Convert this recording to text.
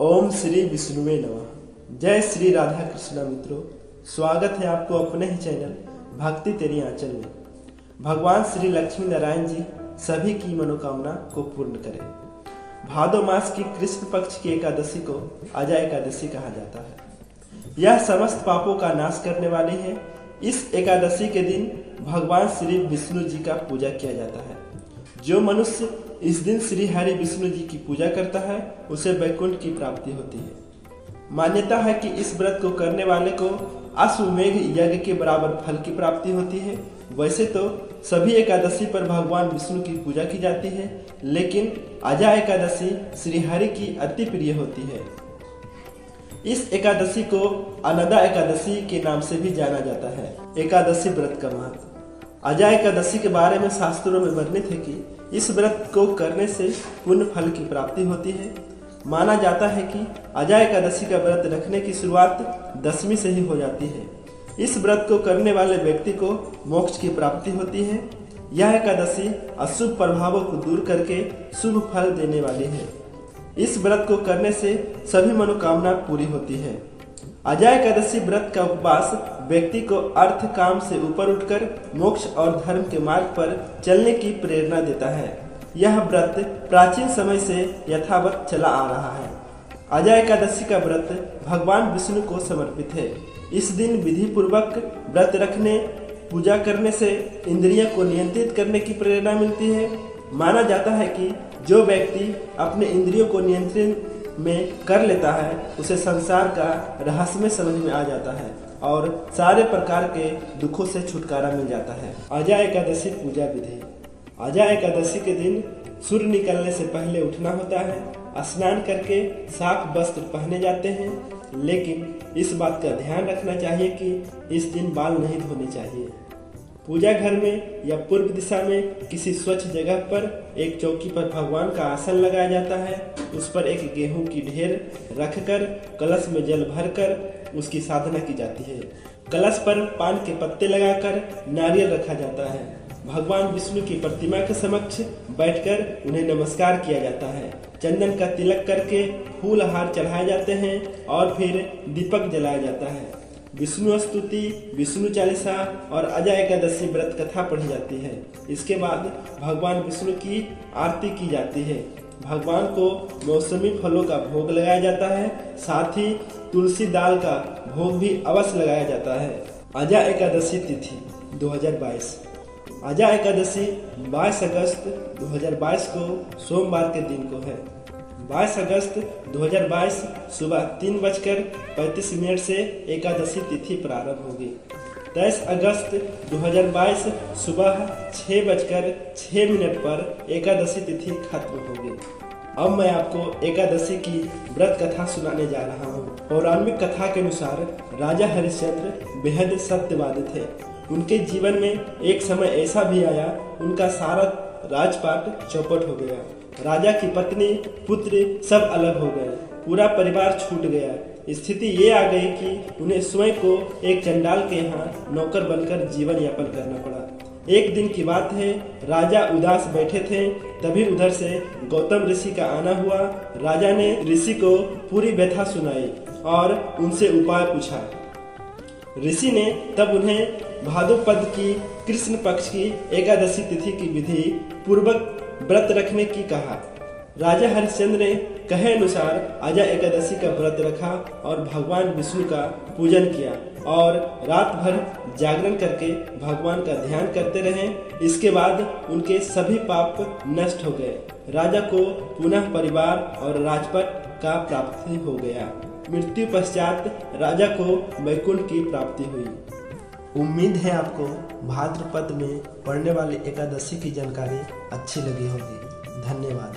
ओम श्री विष्णुवे नमः। जय श्री राधा कृष्णा मित्रों, स्वागत है आपको अपने ही चैनल भक्ति तेरी आंचल में। भगवान श्री लक्ष्मी नारायण जी सभी की मनोकामना को पूर्ण करें। भादो मास की कृष्ण पक्ष की एकादशी को अजय एकादशी कहा जाता है। यह समस्त पापों का नाश करने वाली है। इस एकादशी के दिन भगवान श्री विष्णु जी का पूजा किया जाता है। जो मनुष्य इस दिन श्री हरि विष्णु जी की पूजा करता है उसे वैकुंठ की प्राप्ति होती है। मान्यता है कि इस व्रत को करने वाले को अश्वमेघ यज्ञ के बराबर फल की प्राप्ति होती है। वैसे तो सभी एकादशी पर भगवान विष्णु की पूजा की जाती है, लेकिन अजय एकादशी श्री हरि की अति प्रिय होती है। इस एकादशी को अनदा एकादशी के नाम से भी जाना जाता है। एकादशी व्रत का महत्व। अजय एकादशी के बारे में शास्त्रों में वर्णित है कि इस व्रत को करने से पुण्य फल की प्राप्ति होती है। माना जाता है कि अजय एकादशी का व्रत रखने की शुरुआत दशमी से ही हो जाती है। इस व्रत को करने वाले व्यक्ति को मोक्ष की प्राप्ति होती है। यह एकादशी अशुभ प्रभावों को दूर करके शुभ फल देने वाली है। इस व्रत को करने से सभी मनोकामना पूरी होती है। अजय एकादशी व्रत का उपवास व्यक्ति को अर्थ काम से ऊपर उठकर मोक्ष और धर्म के मार्ग पर चलने की प्रेरणा देता है। यह व्रत प्राचीन समय से यथावत चला आ रहा है। अजय एकादशी का व्रत भगवान विष्णु को समर्पित है। इस दिन विधि पूर्वक व्रत रखने, पूजा करने से इंद्रियों को नियंत्रित करने की प्रेरणा मिलती है। माना जाता है कि जो व्यक्ति अपने इंद्रियों को नियंत्रण में कर लेता है उसे संसार का रहस्यमय समझ में आ जाता है और सारे प्रकार के दुखों से छुटकारा मिल जाता है। अजय एकादशी पूजा विधि। अजय एकादशी के दिन सूर्य निकलने से पहले उठना होता है। स्नान करके साफ वस्त्र पहने जाते हैं, लेकिन इस बात का ध्यान रखना चाहिए कि इस दिन बाल नहीं धोने चाहिए। पूजा घर में या पूर्व दिशा में किसी स्वच्छ जगह पर एक चौकी पर भगवान का आसन लगाया जाता है। उस पर एक गेहूं की ढेर रखकर कलश में जल भरकर उसकी साधना की जाती है। कलश पर पान के पत्ते लगाकर नारियल रखा जाता है। भगवान विष्णु की प्रतिमा के समक्ष बैठकर उन्हें नमस्कार किया जाता है। चंदन का तिलक करके फूल हार चढ़ाए जाते हैं और फिर दीपक जलाया जाता है। विष्णु स्तुति, विष्णु चालीसा और अजय एकादशी व्रत कथा पढ़ी जाती है। इसके बाद भगवान विष्णु की आरती की जाती है। भगवान को मौसमी फलों का भोग लगाया जाता है। साथ ही तुलसी दाल का भोग भी अवश्य लगाया जाता है। अजय एकादशी तिथि 2022। अजय एकादशी 22 अगस्त 2022 को सोमवार के दिन को है। 22 अगस्त 2022 सुबह 3:35 से एकादशी तिथि प्रारंभ होगी। 23 अगस्त 2022 सुबह 6:06 पर एकादशी तिथि खत्म होगी। अब मैं आपको एकादशी की व्रत कथा सुनाने जा रहा हूँ। पौराणिक कथा के अनुसार राजा हरिश्चंद्र बेहद सत्यवादी थे। उनके जीवन में एक समय ऐसा भी आया, उनका सारा राजपाट चौपट हो गया। राजा की पत्नी, पुत्र सब अलग हो गए। पूरा परिवार छूट गया। स्थिति ये आ गई कि उन्हें स्वयं को एक चंडाल के यहाँ नौकर बनकर जीवन यापन करना पड़ा। एक दिन की बात है, राजा उदास बैठे थे, तभी उधर से गौतम ऋषि का आना हुआ। राजा ने ऋषि को पूरी व्यथा सुनाई और उनसे उपाय पूछा। ऋषि ने तब उन्हें भाद्रपद की कृष्ण पक्ष की एकादशी तिथि की विधि पूर्वक व्रत रखने की कहा। राजा हरिश्चंद्र ने कहे अनुसार अजय एकादशी का व्रत रखा और भगवान विष्णु का पूजन किया और रात भर जागरण करके भगवान का ध्यान करते रहे। इसके बाद उनके सभी पाप नष्ट हो गए। राजा को पुनः परिवार और राजपट का प्राप्ति हो गया। मृत्यु पश्चात राजा को वैकुंठ की प्राप्ति हुई। उम्मीद है आपको भाद्रपद में पड़ने वाली एकादशी की जानकारी अच्छी लगी होगी। धन्यवाद।